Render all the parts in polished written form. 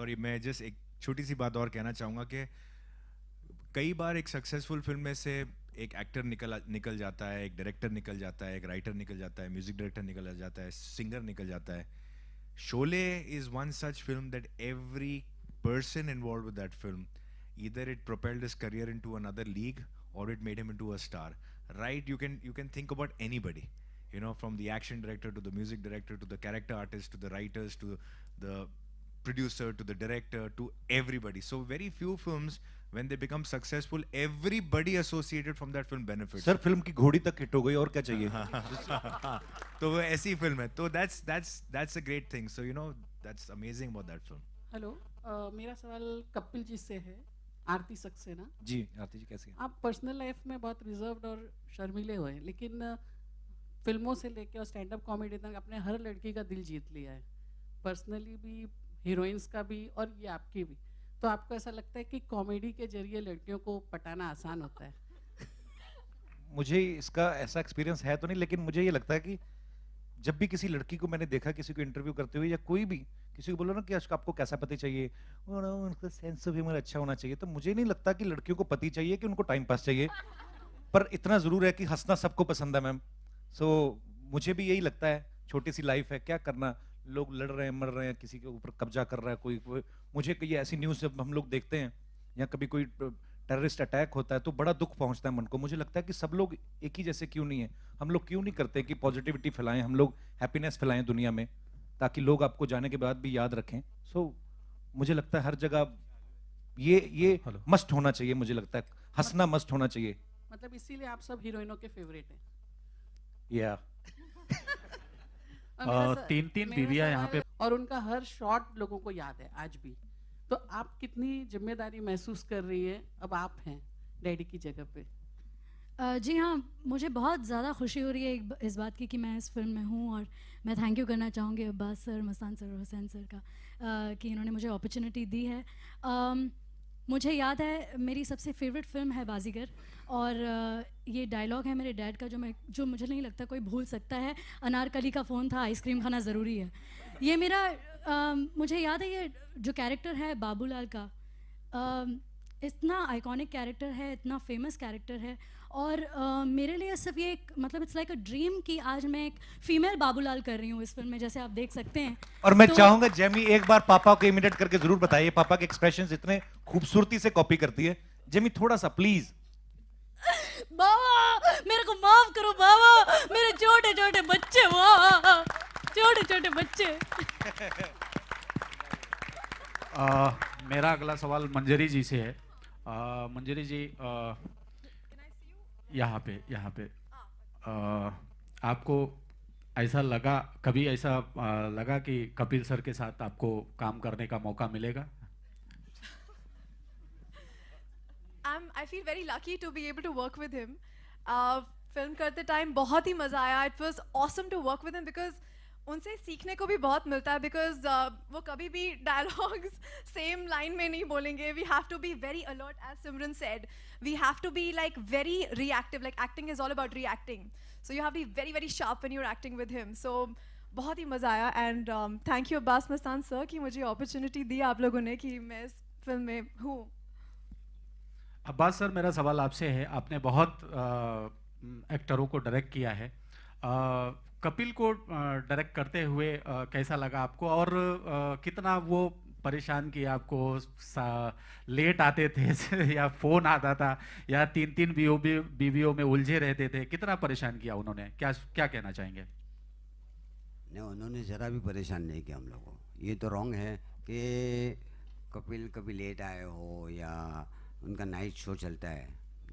Sorry, मैं just एक छोटी सी बात और कहना चाहूँगा कि कई बार एक सक्सेसफुल फिल्म में से एक एक्टर निकल जाता है, एक डायरेक्टर निकल जाता है, एक राइटर निकल जाता है, म्यूजिक डायरेक्टर निकल जाता है, सिंगर निकल जाता है. Sholay is one such film that every person involved with that film, either it propelled his career into another league or it made him into a star. Right? You can think about anybody, from the action director to the music director to the character artist to the writers to the producer to the director to everybody. So very few films, when they become successful, everybody associated from that film benefits. Sir film की घोड़ी तक hit हो गई और क्या चाहिए. तो वो ऐसी फिल्म है. तो that's a great thing. So that's amazing about that film. Hello, मेरा सवाल कपिल जी से है. आरती सक्सेना जी. आरती जी कैसे हैं? आप पर्सनल लाइफ में बहुत रिजर्व्ड और शर्मीले हुए हैं, लेकिन फिल्मों से लेके और स्टैंड अप कॉमेडी तक आपने हर लड़की का दिल जीत लिया है, पर्सनली भी, हीरोइंस का भी और ये आपकी भी. तो आपको ऐसा लगता है कि कॉमेडी के जरिए लड़कियों को पटाना आसान होता है? मुझे इसका ऐसा एक्सपीरियंस है तो नहीं, लेकिन मुझे ये लगता है कि जब भी किसी लड़की को मैंने देखा, किसी को इंटरव्यू करते हुए या कोई भी किसी को बोलो ना कि आपको कैसा पति चाहिए, और उनका सेंस ऑफ ह्यूमर अच्छा होना चाहिए, तो मुझे नहीं लगता कि लड़कियों को पति चाहिए कि उनको टाइम पास चाहिए. पर इतना जरूर है कि हंसना सबको पसंद है मैम. सो मुझे भी यही लगता है, छोटी सी लाइफ है, क्या करना, लोग लड़ रहे हैं, मर रहे हैं, किसी के ऊपर कब्जा कर रहा है कोई. मुझे कई ऐसी न्यूज़ जब हम लोग देखते हैं या कभी कोई टेररिस्ट अटैक होता है तो बड़ा दुख पहुंचता है मन को. मुझे लगता है कि सब लोग एक ही जैसे क्यों नहीं है, हम लोग क्यों नहीं करते कि पॉजिटिविटी फैलाएं, हम लोग हैप्पीनेस फैलाएं दुनिया में, ताकि लोग आपको जाने के बाद भी याद रखें. सो मुझे लगता है हर जगह ये मस्ट होना चाहिए. मुझे लगता है हंसना मस्ट होना चाहिए. मतलब इसीलिए आप सब हीरोइनों के फेवरेट हैं? या तीन बीवियां यहाँ पे, और उनका हर शॉट लोगों को याद है आज भी. तो आप कितनी जिम्मेदारी महसूस कर रही है, अब आप हैं डैडी की जगह पे? जी हाँ, मुझे बहुत ज़्यादा खुशी हो रही है इस बात की कि मैं इस फिल्म में हूँ. और मैं थैंक यू करना चाहूँगी अब्बास सर, मस्तान सर और हुसैन सर का, कि इन्होंने मुझे अपॉर्चुनिटी दी है. मुझे याद है मेरी सबसे फेवरेट फिल्म है बाजीगर, और ये डायलॉग है मेरे डैड का जो मुझे नहीं लगता कोई भूल सकता है. अनारकली का फ़ोन था, आइसक्रीम खाना ज़रूरी है. ये मेरा मुझे याद है, ये जो कैरेक्टर है बाबूलाल का, इतना आइकॉनिक कैरेक्टर है, इतना फेमस कैरेक्टर है. और मेरे लिए सिर्फ ये एक मतलब इट्स लाइक अ ड्रीम कि आज मैं एक फीमेल बाबूलाल कर रही हूँ इस फिल्म में, जैसे आप देख सकते हैं. और मैं चाहूंगा जेमी एक बार पापा को इमिटेट करके जरूर बताइए. पापा के एक्सप्रेशंस इतने खूबसूरती से कॉपी करती है. जेमी थोड़ा सा प्लीज. बाबा मेरे को माफ करो बाबा, मेरे छोटे छोटे बच्चे, वाह छोटे छोटे बच्चे. मेरा अगला सवाल मंजरी जी से है. मंजरी जी, यहाँ पे आपको ऐसा लगा, कभी ऐसा लगा कि कपिल सर के साथ आपको काम करने का मौका मिलेगा? I feel very lucky to be able to work with him. Film करते टाइम बहुत ही मज़ा आया. It was awesome to work with him because उनसे सीखने को भी बहुत मिलता है. Because वो कभी भी डायलॉग्स सेम लाइन में नहीं बोलेंगे. We have to be very alert, as Simran said. We have to be like very reactive. Like acting is all about reacting. So you have to be very very sharp when you're acting with him. So बहुत ही मज़ा आया. And thank you Abbas Mastan sir कि मुझे opportunity दी आप लोगों ने कि मैं इस फिल्म में हूँ. अब्बास सर, मेरा सवाल आपसे है. आपने बहुत एक्टरों को डायरेक्ट किया है. कपिल को डायरेक्ट करते हुए कैसा लगा आपको, और कितना वो परेशान किया आपको? लेट आते थे या फ़ोन आता था, या तीन बीवियों में उलझे रहते थे? कितना परेशान किया उन्होंने? क्या कहना चाहेंगे? नहीं, उन्होंने ज़रा भी परेशान नहीं किया हम लोग को. ये तो रॉन्ग है कि कपिल कभी लेट आए हो, या उनका नाइट शो चलता है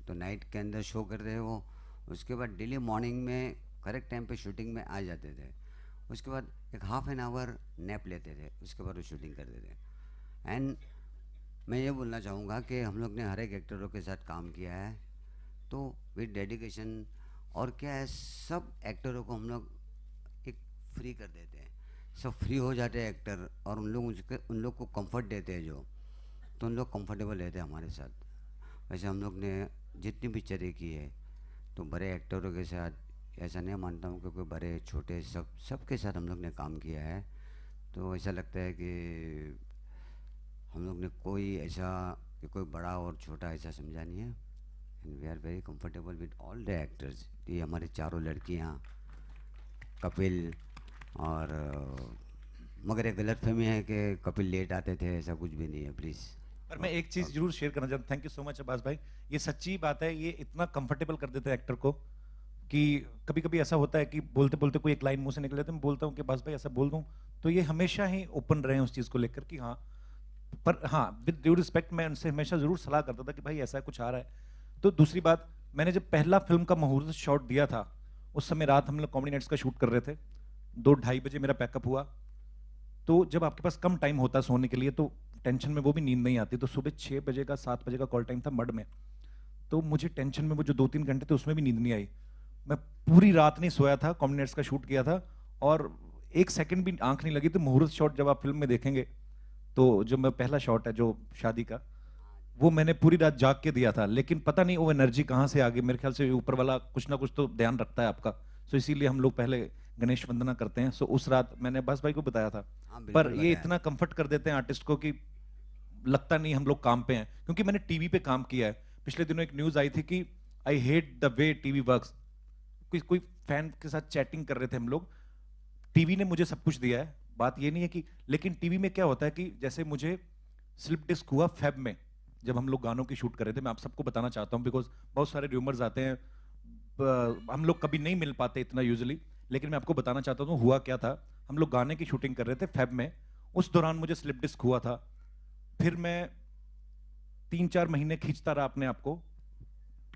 तो नाइट के अंदर शो करते हैं वो. उसके बाद डेली मॉर्निंग में करेक्ट टाइम पे शूटिंग में आ जाते थे. उसके बाद एक हाफ एन आवर नैप लेते थे, उसके बाद वो शूटिंग करते थे. एंड मैं ये बोलना चाहूँगा कि हम लोग ने हर एक एक्टरों के साथ काम किया है, तो विद डेडिकेशन. और क्या है, सब एक्टरों को हम लोग एक फ्री कर देते हैं, सब फ्री हो जाते हैं एक्टर, और उन लोग को कंफर्ट देते हैं जो, तो उन लोग कंफर्टेबल रहते हैं हमारे साथ. वैसे हम लोग ने जितनी पिक्चरें की है तो बड़े एक्टरों के साथ, ऐसा नहीं मानता हूँ कि कोई बड़े छोटे सबके साथ हम लोग ने काम किया है. तो ऐसा लगता है कि हम लोग ने कोई ऐसा कि कोई बड़ा और छोटा ऐसा समझा नहीं है, and we are very comfortable with all the actors. ये हमारी चारों लड़कियां, कपिल और मगर ये गलतफहमी है कि कपिल लेट आते थे, ऐसा कुछ भी नहीं है प्लीज़। पर मैं एक चीज जरूर शेयर करना चाहता हूँ, thank you so much Abbas भाई, ये सच्ची बात है, ये इतना कंफर्टेबल कर देते हैं एक्टर को कि कभी कभी ऐसा होता है कि बोलते बोलते कोई एक लाइन मुंह से निकल जाती है, मैं बोलता हूँ कि अब्बास भाई ऐसा बोल दूं, तो ये हमेशा ही ओपन रहे उस चीज को लेकर कि हाँ, पर हाँ विद ड्यू रिस्पेक्ट मैं उनसे हमेशा जरूर सलाह करता था कि भाई ऐसा कुछ आ रहा है। तो दूसरी बात, मैंने जब पहला फिल्म का मुहूर्त शॉट दिया था, उस समय रात हम लोग कॉमेडी नाइट्स का शूट कर रहे थे, 2-2:30 बजे मेरा पैकअप हुआ। तो जब आपके पास कम टाइम होता है सोने के लिए तो टेंशन में वो भी नींद नहीं आती, तो सुबह 6 बजे का 7 बजे का कॉल टाइम था मड में, तो मुझे टेंशन में वो जो 2-3 घंटे थे उसमें भी नींद नहीं आई। मैं पूरी रात नहीं सोया था, कॉमेडी नाइट्स का शूट किया था और एक सेकंड भी आंख नहीं लगी। तो मुहूर्त शॉट जब आप फिल्म में देखेंगे तो जो मैं पहला शॉट है जो शादी का, वो मैंने पूरी रात जाग के दिया था, लेकिन पता नहीं वो एनर्जी कहाँ से आ गई, मेरे ख्याल से ऊपर वाला कुछ ना कुछ तो ध्यान रखता है आपका, सो इसीलिए हम लोग पहले गणेश वंदना करते हैं। सो उस रात मैंने अब्बास भाई को बताया था, हाँ, बिल्कुल पर ये बताया। इतना कंफर्ट कर देते हैं आर्टिस्ट को कि लगता नहीं हम लोग काम पे हैं, क्योंकि मैंने टीवी पे काम किया है। पिछले दिनों एक न्यूज आई थी कि I hate the way TV works, कोई कोई फैन के साथ चैटिंग कर रहे थे हम लोग, टीवी ने मुझे सब कुछ दिया है, बात ये नहीं है कि, लेकिन टीवी में क्या होता है कि जैसे मुझे स्लिप डिस्क हुआ फेब में, जब हम लोग गानों की शूट कर रहे थे, मैं आप सबको बताना चाहता हूँ बिकॉज बहुत सारे र्यूमर्स आते हैं, हम लोग कभी नहीं मिल पाते इतना यूजुअली, लेकिन मैं आपको बताना चाहता हूँ हुआ क्या था। हम लोग गाने की शूटिंग कर रहे थे फेब में, उस दौरान मुझे स्लिप डिस्क हुआ था, फिर मैं 3-4 महीने खींचता रहा अपने आप को,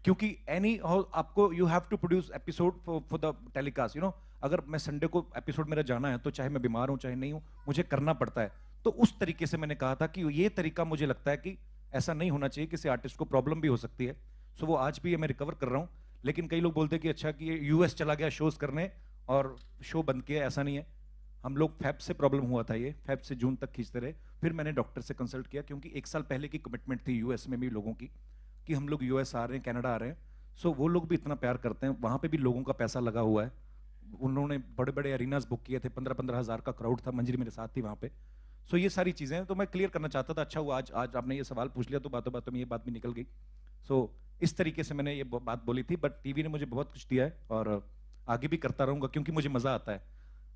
क्योंकि एनी आपको you have to produce episode for the telecast, you know, अगर मैं संडे को एपिसोड मेरा जाना है तो चाहे मैं बीमार हूं चाहे नहीं हूं मुझे करना पड़ता है। तो उस तरीके से मैंने कहा था कि ये तरीका मुझे लगता है कि ऐसा नहीं होना चाहिए, किसी आर्टिस्ट को प्रॉब्लम भी हो सकती है। सो वो आज भी मैं रिकवर कर रहा हूं, लेकिन कई लोग बोलते हैं कि अच्छा कि ये यूएस चला गया शोज करने और शो बंद किया, ऐसा नहीं है। हम लोग फेब से प्रॉब्लम हुआ था, ये फेब से जून तक खींचते रहे, फिर मैंने डॉक्टर से कंसल्ट किया, क्योंकि 1 साल पहले की कमिटमेंट थी यूएस में भी लोगों की कि हम लोग यूएस आ रहे हैं, कनाडा आ रहे हैं। सो वो लोग भी इतना प्यार करते हैं, वहाँ पे भी लोगों का पैसा लगा हुआ है, उन्होंने बड़े बड़े अरीनास बुक किए थे, 15-15 हज़ार का क्राउड था, मंजरी मेरे साथ थी वहाँ पे। सो ये सारी चीज़ें हैं, तो मैं क्लियर करना चाहता था। अच्छा हुआ आज आपने ये सवाल पूछ लिया, तो बातों बातों में ये बात भी निकल गई। सो इस तरीके से मैंने ये बात बोली थी, बट टीवी ने मुझे बहुत कुछ दिया है और आगे भी करता रहूंगा क्योंकि मुझे मज़ा आता है।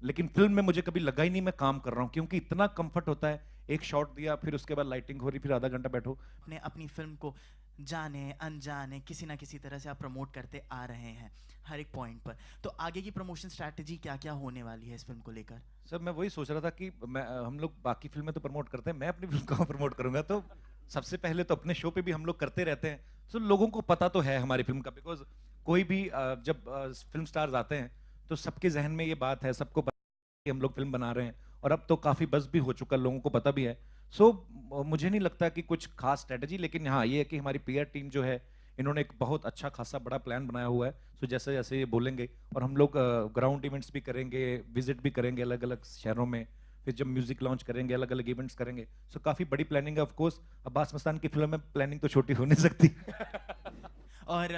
लेकिन फिल्म में मुझे कभी लगा ही नहीं मैं काम कर रहा हूँ, क्योंकि इतना कंफर्ट होता है, एक शॉट दिया फिर उसके बाद लाइटिंग हो रही, फिर आधा घंटा बैठो। अपने अपनी फिल्म को जाने अनजाने किसी ना किसी तरह से आप प्रमोट करते आ रहे हैं हर एक पॉइंट पर, तो आगे की प्रमोशन स्ट्रैटेजी क्या क्या होने वाली है इस फिल्म को लेकर? सर मैं वही सोच रहा था कि हम लोग बाकी फिल्में तो प्रमोट करते हैं, मैं अपनी फिल्म कहाँ प्रमोट करूंगा, तो सबसे पहले तो अपने शो पे भी हम लोग करते रहते हैं, सो लोगों को पता तो है हमारी फिल्म का, बिकॉज कोई भी जब फिल्म स्टार्स आते हैं तो सबके जहन में ये बात है, सबको पता है कि हम लोग फिल्म बना रहे हैं, और अब तो काफी बज़ भी हो चुका, लोगों को पता भी है। सो मुझे नहीं लगता कि कुछ खास स्ट्रेटजी, लेकिन हाँ ये है कि हमारी पीआर टीम जो है इन्होंने एक बहुत अच्छा खासा बड़ा प्लान बनाया हुआ है। सो जैसे जैसे ये बोलेंगे, और हम लोग ग्राउंड इवेंट्स भी करेंगे, विजिट भी करेंगे अलग अलग शहरों में, फिर जब म्यूजिक लॉन्च करेंगे अलग अलग इवेंट्स करेंगे। सो काफी बड़ी प्लानिंग है। ऑफ कोर्स अब्बास मस्तान की फिल्म में प्लानिंग तो छोटी हो नहीं सकती। और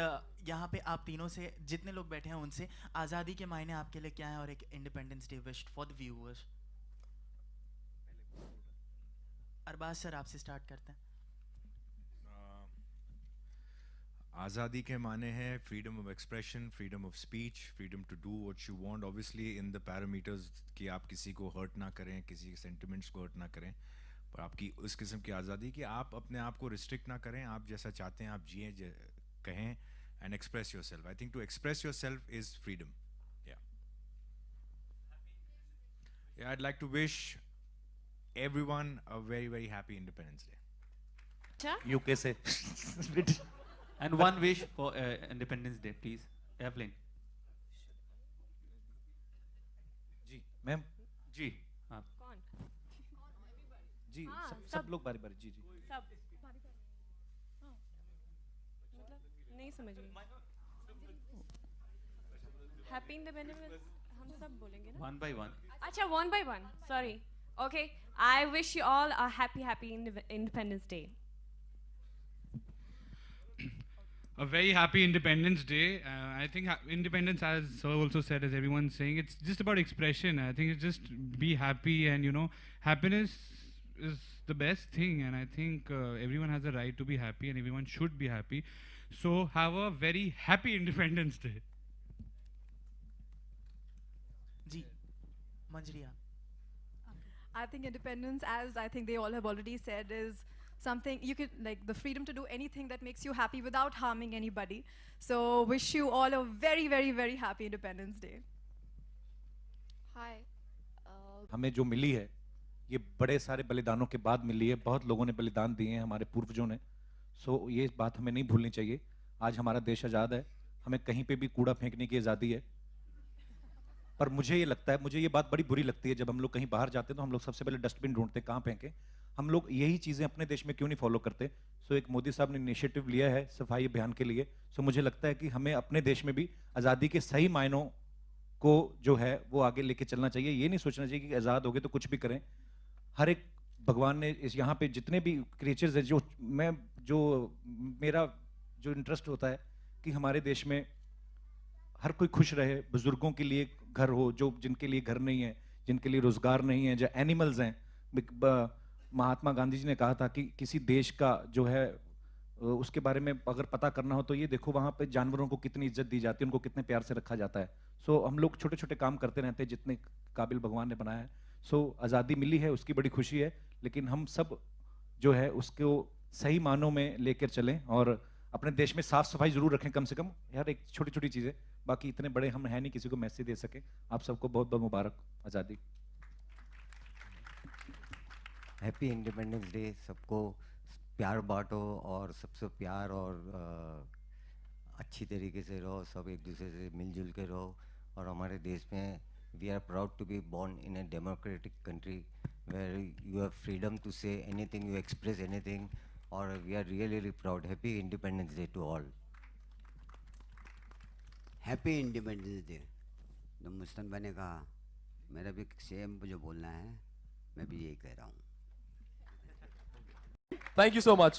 यहाँ पे आप तीनों से जितने लोग बैठे हैं उनसे आज़ादी के मायने आपके लिए क्या है और एक independence day wish for the viewers. Arbaaz sir आपसे स्टार्ट करते हैं। आज़ादी के माने हैं freedom of expression, freedom of speech, freedom to do what you want, obviously in the parameters कि आप किसी को हर्ट ना करें, किसी के सेंटिमेंट्स को हर्ट ना करें, पर आपकी उस किस्म की आज़ादी कि आप अपने आप को रिस्ट्रिक्ट ना करें, आप जैसा चाहते हैं आप जिए, कहें and express yourself. I think to express yourself is freedom. Yeah, I'd like to wish everyone a very, very happy Independence Day. UK से And one wish for Independence Day, please. Evelyn. जी ma'am जी हाँ. कौन? जी हाँ, सब लोग बारी बारी जी जी सब हाँ, मतलब नहीं समझ रही। हैप्पी इंडिपेंडेंस हम सब बोलेंगे ना? One by one. अच्छा, one by one. Sorry. Okay. I wish you all a happy Independence Day. A very happy Independence Day. I think independence, as Sir also said, as everyone's saying, it's just about expression. I think it's just be happy, and happiness is the best thing, and I think everyone has a right to be happy, and everyone should be happy. So have a very happy Independence Day. जी मंजरी आप I think independence, as I think they all have already said, is something you could, like, the freedom to do anything that makes you happy without harming anybody. So wish you all a very, very, very happy Independence Day. Hi. हमें जो मिली है ये बड़े सारे बलिदानों के बाद मिली है, बहुत लोगों ने बलिदान दिए हैं हमारे पूर्वजों ने। सो ये बात हमें नहीं भूलनी चाहिए। आज हमारा देश आज़ाद है, हमें कहीं पे भी कूड़ा फेंकने की आज़ादी है। पर मुझे ये लगता है, मुझे ये बात बड़ी बुरी लगती है, जब हम लोग कहीं बाहर जाते हैं तो हम लोग सबसे पहले डस्टबिन ढूंढते, कहाँ फेंकें। हम लोग यही चीज़ें अपने देश में क्यों नहीं फॉलो करते। सो एक मोदी साहब ने इनिशिएटिव लिया है सफाई अभियान के लिए। सो मुझे लगता है कि हमें अपने देश में भी आज़ादी के सही मायनों को जो है वो आगे लेके चलना चाहिए। ये नहीं सोचना चाहिए कि आज़ाद हो गए तो कुछ भी करें। हर एक भगवान ने इस यहाँ पे जितने भी क्रिएचर्स हैं, जो मेरा जो इंटरेस्ट होता है कि हमारे देश में हर कोई खुश रहे, बुजुर्गों के लिए घर हो, जो जिनके लिए घर नहीं है, जिनके लिए रोजगार नहीं है, जो एनिमल्स हैं। महात्मा गांधी जी ने कहा था कि किसी देश का जो है उसके बारे में अगर पता करना हो तो ये देखो वहाँ पे जानवरों को कितनी इज्जत दी जाती है, उनको कितने प्यार से रखा जाता है। सो हम लोग छोटे छोटे काम करते रहते हैं जितने काबिल भगवान ने बनाया है। सो आज़ादी मिली है उसकी बड़ी खुशी है, लेकिन हम सब जो है उसको सही मानों में लेकर चलें और अपने देश में साफ सफाई जरूर रखें कम से कम। यार एक छोटी छोटी चीज़ें, बाकी इतने बड़े हम हैं नहीं किसी को मैसेज दे सके। आप सबको बहुत बहुत मुबारक आज़ादी। Happy independence day. सबको प्यार बांटो और सबसे प्यार और अच्छी तरीके से रहो, सब एक दूसरे से मिलजुल के रहो। और हमारे देश में we are proud to be born in a democratic country where you have freedom to say anything, you express anything, और we are really proud. Happy independence day to all. Happy independence day. तो मुस्तन भाई ने कहा, मेरा भी same जो बोलना है, मैं भी यही कह रहा हूँ। Thank you so much.